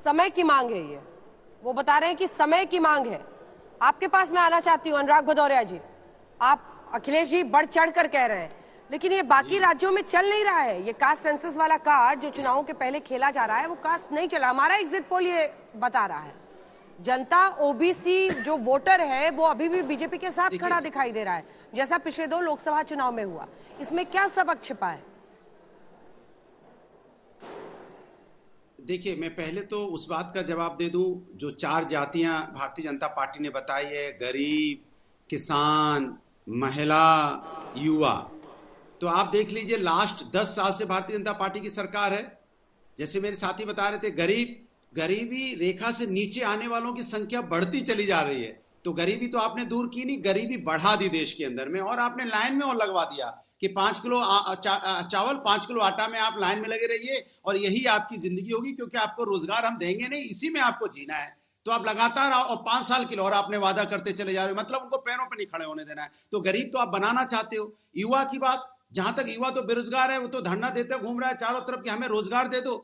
समय की मांग है ये, वो बता रहे हैं कि समय की मांग है। आपके पास मैं आना चाहती हूँ अनुराग भदौरिया जी। आप अखिलेश जी बढ़ चढ़ कर कह रहे हैं, लेकिन ये बाकी राज्यों में चल नहीं रहा है। ये कास्ट सेंसस वाला कार्ड जो चुनावों के पहले खेला जा रहा है वो कास्ट नहीं चला। हमारा एग्जिट पोल ये बता रहा है, जनता ओबीसी जो वोटर है वो अभी भी बीजेपी के साथ खड़ा दिखाई दे रहा है, जैसा पिछले 2 लोकसभा चुनाव में हुआ। इसमें क्या सबक छिपा है? देखिए, मैं पहले तो उस बात का जवाब दे दूं, जो 4 जातियां भारतीय जनता पार्टी ने बताई है, गरीब, किसान, महिला, युवा, तो आप देख लीजिए लास्ट 10 साल से भारतीय जनता पार्टी की सरकार है। जैसे मेरे साथी बता रहे थे, गरीबी रेखा से नीचे आने वालों की संख्या बढ़ती चली जा रही है। तो गरीबी तो आपने दूर की नहीं, गरीबी बढ़ा दी देश के अंदर में, और आपने लाइन में और लगवा दिया कि 5 किलो चावल 5 किलो आटा में आप लाइन में लगे रहिए और यही आपकी जिंदगी होगी, क्योंकि आपको रोजगार हम देंगे नहीं, इसी में आपको जीना है। तो आप लगातार और 5 साल के लिए और आपने वादा करते चले जा रहे हो, मतलब उनको पैरों पे नहीं खड़े होने देना है। तो गरीब तो आप बनाना चाहते हो। युवा की बात, जहां तक युवा तो बेरोजगार है, वो तो धरना देते घूम रहा है चारों तरफ कि हमें रोजगार दे दो।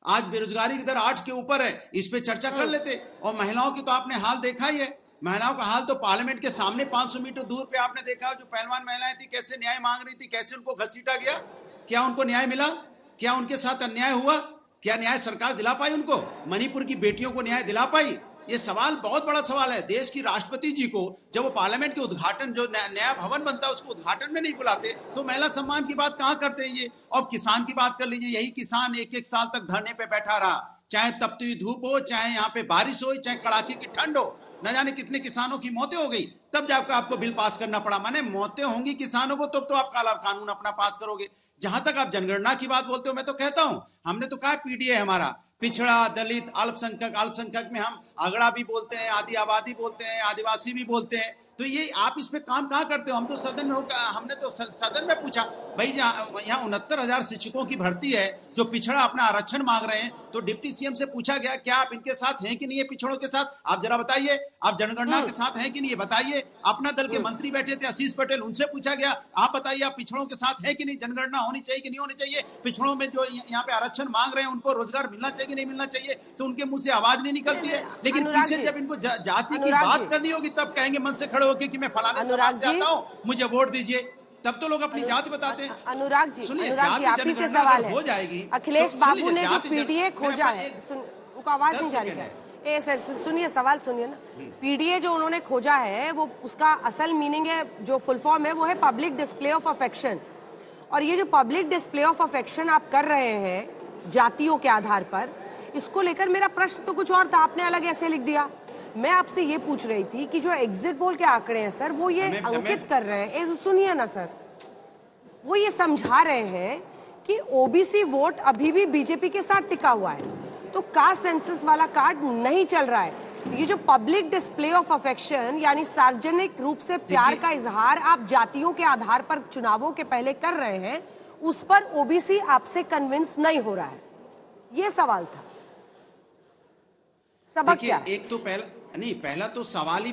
आज बेरोजगारी की दर 8 के ऊपर है, इस पे चर्चा कर लेते। और महिलाओं की तो आपने हाल देखा ही है, महिलाओं का हाल तो पार्लियामेंट के सामने 500 मीटर दूर पे आपने देखा, जो पहलवान महिलाएं थी कैसे न्याय मांग रही थी, कैसे उनको घसीटा गया। क्या उनको न्याय मिला? क्या उनके साथ अन्याय हुआ? क्या न्याय सरकार दिला पाई उनको? मणिपुर की बेटियों को न्याय दिला पाई? ये सवाल बहुत बड़ा सवाल है। देश की राष्ट्रपति जी को जब वो पार्लियामेंट के उद्घाटन, जो नया भवन बनता है उसको उद्घाटन में नहीं बुलाते, तो महिला सम्मान की बात कहां करते हैं ये? और किसान की बात कर लीजिए, यही किसान 1-1 साल तक धरने पे बैठा रहा, चाहे तपती हुई धूप हो, चाहे यहाँ पे बारिश हो, चाहे कड़ाके की ठंड हो। न जाने कितने किसानों की मौतें हो गई, तब जाकर आपको बिल पास करना पड़ा। माने मौतें होंगी किसानों को, तो आप काला कानून अपना पास करोगे। जहां तक आप जनगणना की बात बोलते हो, मैं तो कहता हूं, हमने तो कहा पीडीए हमारा पिछड़ा, दलित, अल्पसंख्यक में हम अगड़ा भी बोलते हैं, आदि आबादी बोलते हैं, आदिवासी भी बोलते हैं। तो ये आप इस पे काम कहां करते हो? हम तो सदन में हमने तो सदन में पूछा, भाई यहाँ 69,000 शिक्षकों की भर्ती है, जो पिछड़ा अपना आरक्षण मांग रहे हैं, तो डिप्टी सीएम से पूछा गया क्या आप इनके साथ हैं कि नहीं है, पिछड़ों के साथ? आप जरा बताइए, आप जनगणना के साथ हैं कि नहीं, बताइए। अपना दल के मंत्री बैठे थे आशीष पटेल, उनसे पूछा गया आप बताइए आप पिछड़ों के साथ हैं कि नहीं, जनगणना होनी चाहिए कि नहीं होनी चाहिए, पिछड़ों में जो यहाँ पे आरक्षण मांग रहे हैं उनको रोजगार मिलना चाहिए कि नहीं मिलना चाहिए, तो उनके मुंह से आवाज नहीं निकलती है। लेकिन पीछे जब इनको जाति की बात करनी होगी, तब कहेंगे मन से खड़े होकर कि मैं फलाने समाज से आता हूँ, मुझे वोट दीजिए। तब तो लोग अपनी जाति बताते हैं। अनुराग जी, आप ही से सवाल है, हो जाएगी। अखिलेश बाबू ने जो पीडीए खोजा है, उनका आवाज नहीं जा रही है, सुनिए सवाल सुनिए ना। पीडीए जो उन्होंने खोजा है, वो उसका असल मीनिंग है, जो फुल फॉर्म है, वो है पब्लिक डिस्प्ले ऑफ अफेक्शन। और ये जो पब्लिक डिस्प्ले ऑफ अफेक्शन आप कर रहे हैं जातियों के आधार पर, इसको लेकर मेरा प्रश्न तो कुछ और था, आपने अलग ऐसे लिख दिया। मैं आपसे ये पूछ रही थी कि जो एग्जिट पोल के आंकड़े हैं सर, वो ये अंकित कर रहे हैं, सुनिए ना सर, वो ये समझा रहे हैं कि ओबीसी वोट अभी भी बीजेपी के साथ टिका हुआ है, तो कास्ट सेंसस वाला कार्ड नहीं चल रहा है। ये जो पब्लिक डिस्प्ले ऑफ अफेक्शन, यानी सार्वजनिक रूप से प्यार का इजहार आप जातियों के आधार पर चुनावों के पहले कर रहे हैं, उस पर ओबीसी आपसे कन्विंस नहीं हो रहा है। ये सवाल था। सबक क्या? एक तो पहला तो सवाल ही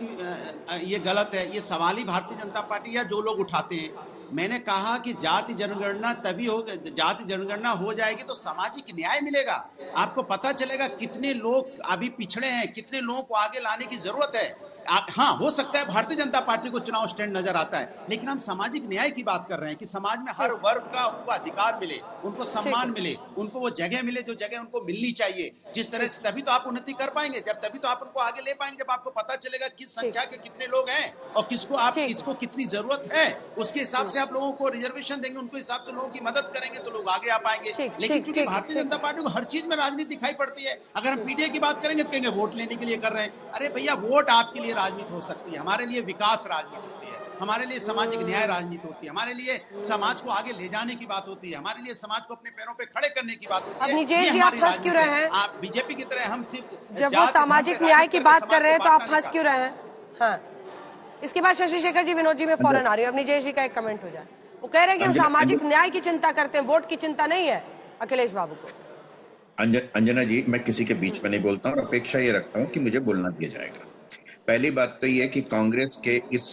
ये गलत है। ये सवाल ही भारतीय जनता पार्टी या जो लोग उठाते हैं। मैंने कहा कि जाति जनगणना तभी होगा, जाति जनगणना हो जाएगी तो सामाजिक न्याय मिलेगा। आपको पता चलेगा कितने लोग अभी पिछड़े हैं, कितने लोगों को आगे लाने की जरूरत है। हाँ, हो सकता है भारतीय जनता पार्टी को चुनाव स्टैंड नजर आता है, लेकिन हम सामाजिक न्याय की बात कर रहे हैं कि समाज में हर वर्ग का उनको अधिकार मिले, उनको सम्मान मिले, उनको वो जगह मिले जो जगह उनको मिलनी चाहिए। जिस तरह से तभी तो आप उन्नति कर पाएंगे, तभी तो आप उनको आगे ले पाएंगे, जब आपको पता चलेगा किस संख्या के कितने लोग हैं और किसको कितनी जरूरत है। उसके हिसाब से आप लोगों को रिजर्वेशन देंगे, उनके हिसाब से लोगों की मदद करेंगे तो लोग आगे आ पाएंगे। लेकिन चूंकि भारतीय जनता पार्टी को हर चीज में राजनीति दिखाई पड़ती है, अगर हम पीडीए की बात करेंगे तो कहेंगे वोट लेने के लिए कर रहे हैं। अरे भैया, वोट आपके लिए राजनीति हो सकती है, हमारे लिए विकास राजनीति होती है, हमारे लिए सामाजिक न्याय राजनीति होती है, हमारे लिए समाज को आगे ले जाने की बात होती है, हमारे लिए समाज को अपने पैरों पे खड़े करने की बात होती है। आप फंस क्यों रहे हैं? आप बीजेपी की तरह हम सिर्फ जब वो सामाजिक न्याय की बात कर रहे हैं तो आप फंस क्यों रहे हैं? हाँ, इसके बाद शशि शेखर जी, विनोद जी में फौरन आ रही हूँ। अब निजेश जी का एक कमेंट हो जाए। वो कह रहे हैं कि हम सामाजिक न्याय की चिंता करते हैं, वोट की चिंता नहीं है अखिलेश बाबू को। अंजना जी, मैं किसी के बीच में नहीं बोलता और अपेक्षा ये रखता हूँ कि मुझे बोलना दिया जाएगा। पहली बात तो ये कि कांग्रेस के इस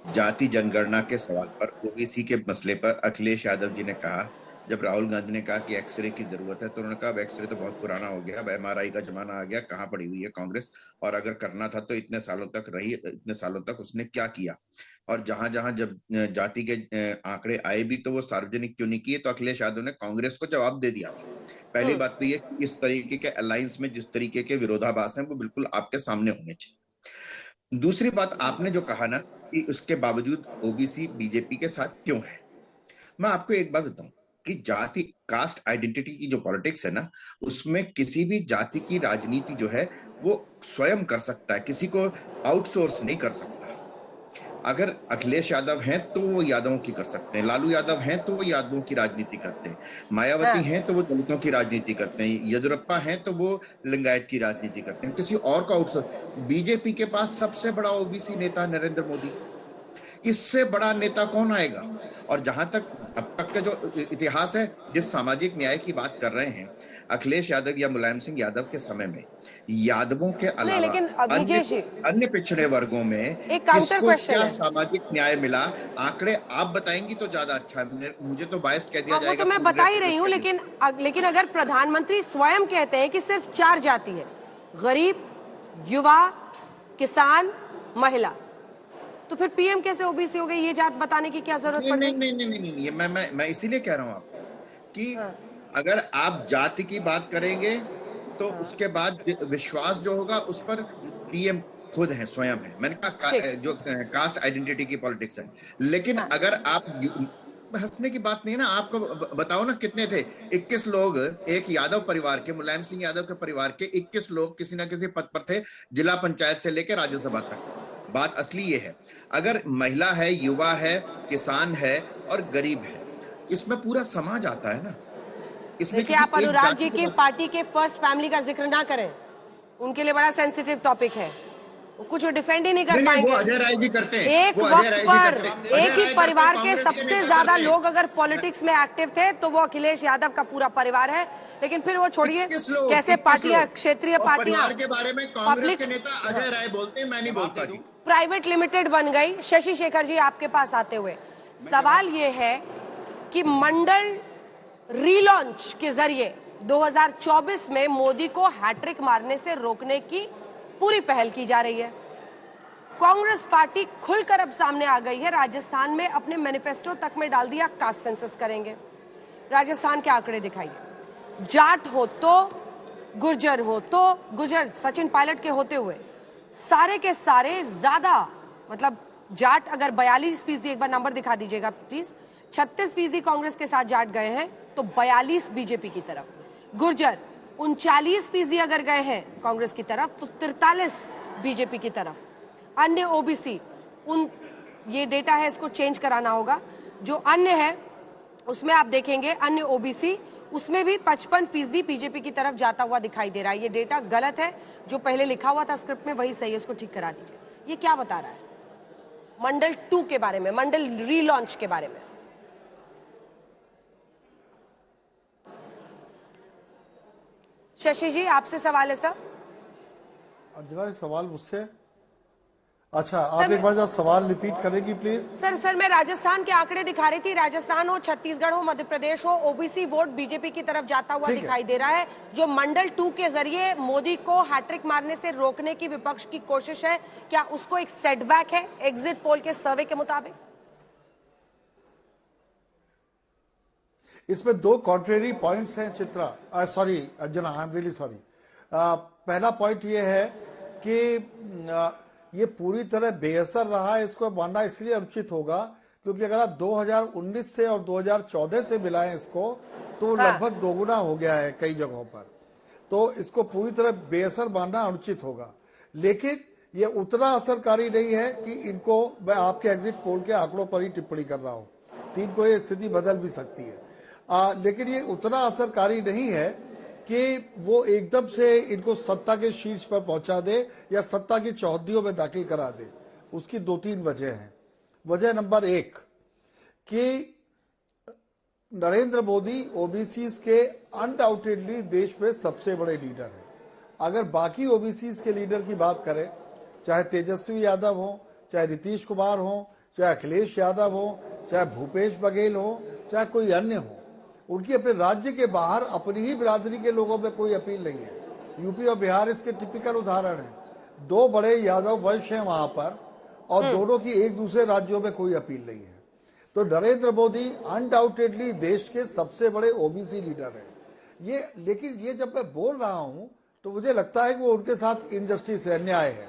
जाति जनगणना के सवाल पर, ओबीसी के मसले पर अखिलेश यादव जी ने कहा जब राहुल गांधी ने कहा कि एक्सरे की जरूरत है तो उन्होंने कहा अब एक्सरे तो बहुत पुराना हो गया, अब एमआरआई का जमाना आ गया, कहाँ पड़ी हुई है कांग्रेस, और अगर करना था तो इतने सालों तक उसने क्या किया, और जहां जहां जब जाति के आंकड़े आए भी तो वो सार्वजनिक क्यों नहीं किए। तो अखिलेश यादव ने कांग्रेस को जवाब दे दिया था। पहली बात तो ये, इस तरीके के अलायंस में जिस तरीके के विरोधाभास हैं वो बिल्कुल आपके सामने होने चाहिए। दूसरी बात, आपने जो कहा ना कि उसके बावजूद ओबीसी बीजेपी के साथ क्यों है, मैं आपको एक बात बताऊं कि जाति कास्ट आइडेंटिटी की जो पॉलिटिक्स है ना, उसमें किसी भी जाति की राजनीति जो है वो स्वयं कर सकता है, किसी को आउटसोर्स नहीं कर सकता। अगर अखिलेश यादव हैं तो वो यादवों की कर सकते हैं, लालू यादव हैं तो वो यादवों की राजनीति करते हैं, मायावती हैं तो वो दलितों की राजनीति करते हैं, येदियुरप्पा हैं तो वो लिंगायत की राजनीति करते हैं, किसी और का आउटसोर्स। बीजेपी के पास सबसे बड़ा ओबीसी नेता नरेंद्र मोदी, इससे बड़ा नेता कौन आएगा। और जहां तक अब तक का जो इतिहास है, जिस सामाजिक न्याय की बात कर रहे हैं, अखिलेश यादव या मुलायम सिंह यादव के समय में यादवों के अलावा लेकिन अन्य पिछड़े वर्गों में किसको क्या सामाजिक न्याय मिला, आंकड़े आप बताएंगी तो ज्यादा अच्छा है। मुझे तो बायस कह दिया जाएगा, तो मैं बता ही रही हूँ, लेकिन अगर प्रधानमंत्री स्वयं कहते हैं कि सिर्फ 4 जाति है, गरीब, युवा, किसान, महिला, तो फिर पीएम कैसे ओबीसी हो गई? ये जात बताने की क्या जरूरत पड़ी? नहीं, मैं इसीलिए कह रहा हूं आपको कि अगर आप जाति की बात करेंगे तो उसके बाद विश्वास जो होगा उस पर पीएम खुद है, स्वयं है। मैंने कहा जो कास्ट आइडेंटिटी की पॉलिटिक्स है, लेकिन अगर आप, हंसने की बात नहीं है ना, आपको बताओ ना कितने थे, 21 लोग एक यादव परिवार के, मुलायम सिंह यादव के परिवार के 21 लोग किसी ना किसी पद पर थे, जिला पंचायत से लेकर राज्यसभा तक। बात असली ये है, अगर महिला है, युवा है, किसान है और गरीब है, इसमें पूरा समाज आता है ना। इसमें देखिए, आप अनुराग जी की पार्टी के फर्स्ट फैमिली का जिक्र ना करें, उनके लिए बड़ा सेंसिटिव टॉपिक है, कुछ डिफेंड ही नहीं कर पाएंगे। वो अजय राय जी करते हैं। एक वक्त पर एक ही परिवार के सबसे ज्यादा लोग अगर पॉलिटिक्स में एक्टिव थे तो वो अखिलेश यादव का पूरा परिवार है। लेकिन फिर वो छोड़िए, कैसे पार्टियां, क्षेत्रीय पार्टियां के बारे में कांग्रेस के नेता अजय राय बोलते हैं, मैं नहीं बोलता जी, प्राइवेट लिमिटेड बन गई। शशि शेखर जी, आपके पास आते हुए सवाल ये है कि मंडल रीलॉन्च के जरिए 2024 में मोदी को हैट्रिक मारने से रोकने की पूरी पहल की जा रही है। कांग्रेस पार्टी खुलकर अब सामने आ गई है। राजस्थान में अपने मैनिफेस्टो तक में डाल दिया कास्ट सेंसस करेंगे। राजस्थान के आंकड़े दिखाइए, जाट हो तो गुर्जर हो तो गुर्जर, सचिन पायलट के होते हुए सारे के सारे ज्यादा, मतलब जाट अगर 42%, एक बार नंबर दिखा दीजिएगा प्लीज, 36% कांग्रेस के साथ जाट गए हैं तो 42 बीजेपी की तरफ, गुर्जर 39% अगर गए हैं कांग्रेस की तरफ तो 43 बीजेपी की तरफ, अन्य ओबीसी, ये डेटा है, इसको चेंज कराना होगा, जो अन्य है उसमें आप देखेंगे अन्य ओबीसी, उसमें भी 55% बीजेपी की तरफ जाता हुआ दिखाई दे रहा है। ये डेटा गलत है, जो पहले लिखा हुआ था स्क्रिप्ट में वही सही है, उसको ठीक करा दीजिए। ये क्या बता रहा है मंडल 2 के बारे में, मंडल रीलॉन्च के बारे में? शशि जी, आपसे सवाल है सर। अर्चना, सवाल मुझसे? अच्छा, आप एक बार जरा सवाल रिपीट करेंगी प्लीज। सर मैं राजस्थान के आंकड़े दिखा रही थी। राजस्थान हो, छत्तीसगढ़ हो, मध्य प्रदेश हो, ओबीसी वोट बीजेपी की तरफ जाता हुआ दिखाई दे रहा है। जो मंडल 2 के जरिए मोदी को हैट्रिक मारने से रोकने की विपक्ष की कोशिश है, क्या उसको एक सेटबैक है एग्जिट पोल के सर्वे के मुताबिक? इसमें 2 कॉन्ट्रेरी पॉइंट्स हैं Chitra, sorry Anjana, I am really sorry. पहला पॉइंट ये है कि ये पूरी तरह बेअसर रहा है, इसको मानना इसलिए अनुचित होगा क्योंकि अगर आप 2019 से और 2014 से मिलाएं इसको तो लगभग दोगुना हो गया है कई जगहों पर, तो इसको पूरी तरह बेअसर मानना अनुचित होगा। लेकिन ये उतना असरकारी नहीं है कि इनको, मैं आपके एग्जिट पोल के आंकड़ों पर ही टिप्पणी कर रहा हूं, 3 को ये स्थिति बदल भी सकती है, लेकिन ये उतना असरकारी नहीं है कि वो एकदम से इनको सत्ता के शीर्ष पर पहुंचा दे या सत्ता की चौहद्दियों में दाखिल करा दे। उसकी 2-3 वजह हैं। वजह नंबर 1 कि नरेंद्र मोदी ओबीसीज के अनडाउटेडली देश में सबसे बड़े लीडर हैं। अगर बाकी ओबीसीज के लीडर की बात करें, चाहे तेजस्वी यादव हो, चाहे नीतीश कुमार हो, चाहे अखिलेश यादव हो, चाहे भूपेश बघेल हो, चाहे कोई अन्य हो, उनकी अपने राज्य के बाहर अपनी ही बिरादरी के लोगों में कोई अपील नहीं है। यूपी और बिहार इसके टिपिकल उदाहरण है। दो बड़े यादव वंश हैं वहां पर और दोनों की एक दूसरे राज्यों में कोई अपील नहीं है। तो नरेंद्र मोदी अनडाउटेडली देश के सबसे बड़े ओबीसी लीडर हैं। लेकिन ये जब मैं बोल रहा हूं तो मुझे लगता है कि वो उनके साथ इनजस्टिस है, अन्याय है,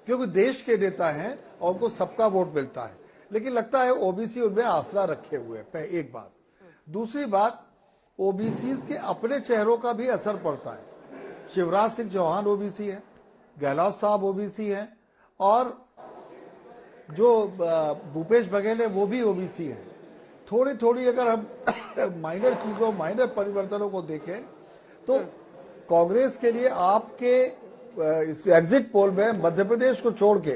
क्योंकि देश के नेता हैं और उनको सबका वोट मिलता है। लेकिन लगता है ओबीसी उनमें आसरा रखे हुए हैं, एक बात। दूसरी बात, ओबीसी के अपने चेहरों का भी असर पड़ता है। शिवराज सिंह चौहान ओबीसी है, गहलोत साहब ओबीसी हैं और जो भूपेश बघेल है वो भी ओबीसी है। थोड़ी थोड़ी अगर हम माइनर चीजों, माइनर परिवर्तनों को देखें तो कांग्रेस के लिए आपके इस एग्जिट पोल में मध्य प्रदेश को छोड़ के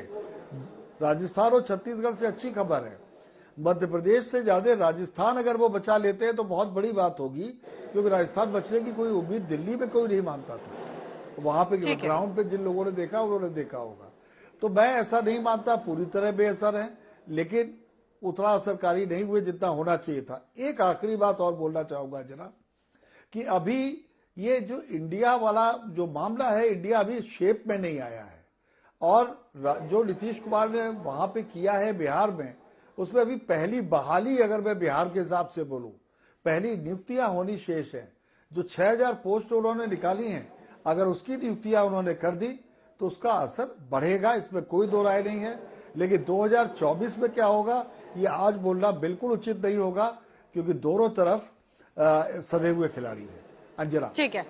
राजस्थान और छत्तीसगढ़ से अच्छी खबर है। मध्य प्रदेश से ज्यादा राजस्थान अगर वो बचा लेते हैं तो बहुत बड़ी बात होगी, क्योंकि राजस्थान बचने की कोई उम्मीद दिल्ली में कोई नहीं मानता था। वहां पे ग्राउंड पे जिन लोगों ने देखा उन्होंने देखा होगा। तो मैं ऐसा नहीं मानता पूरी तरह बेअसर है, लेकिन उतना असरकारी नहीं हुए जितना होना चाहिए था। एक आखिरी बात और बोलना चाहूंगा जनाब, कि अभी ये जो इंडिया वाला जो मामला है, इंडिया अभी शेप में नहीं आया है। और जो नीतीश कुमार ने वहां पे किया है बिहार में, उसमें अभी पहली बहाली, अगर मैं बिहार के हिसाब से बोलूं, पहली नियुक्तियां होनी शेष है। जो 6000 पोस्ट उन्होंने निकाली हैं, अगर उसकी नियुक्तियां उन्होंने कर दी तो उसका असर बढ़ेगा, इसमें कोई दो राय नहीं है। लेकिन 2024 में क्या होगा ये आज बोलना बिल्कुल उचित नहीं होगा, क्योंकि दोनों तरफ सधे हुए खिलाड़ी हैं। अंजना। ठीक है।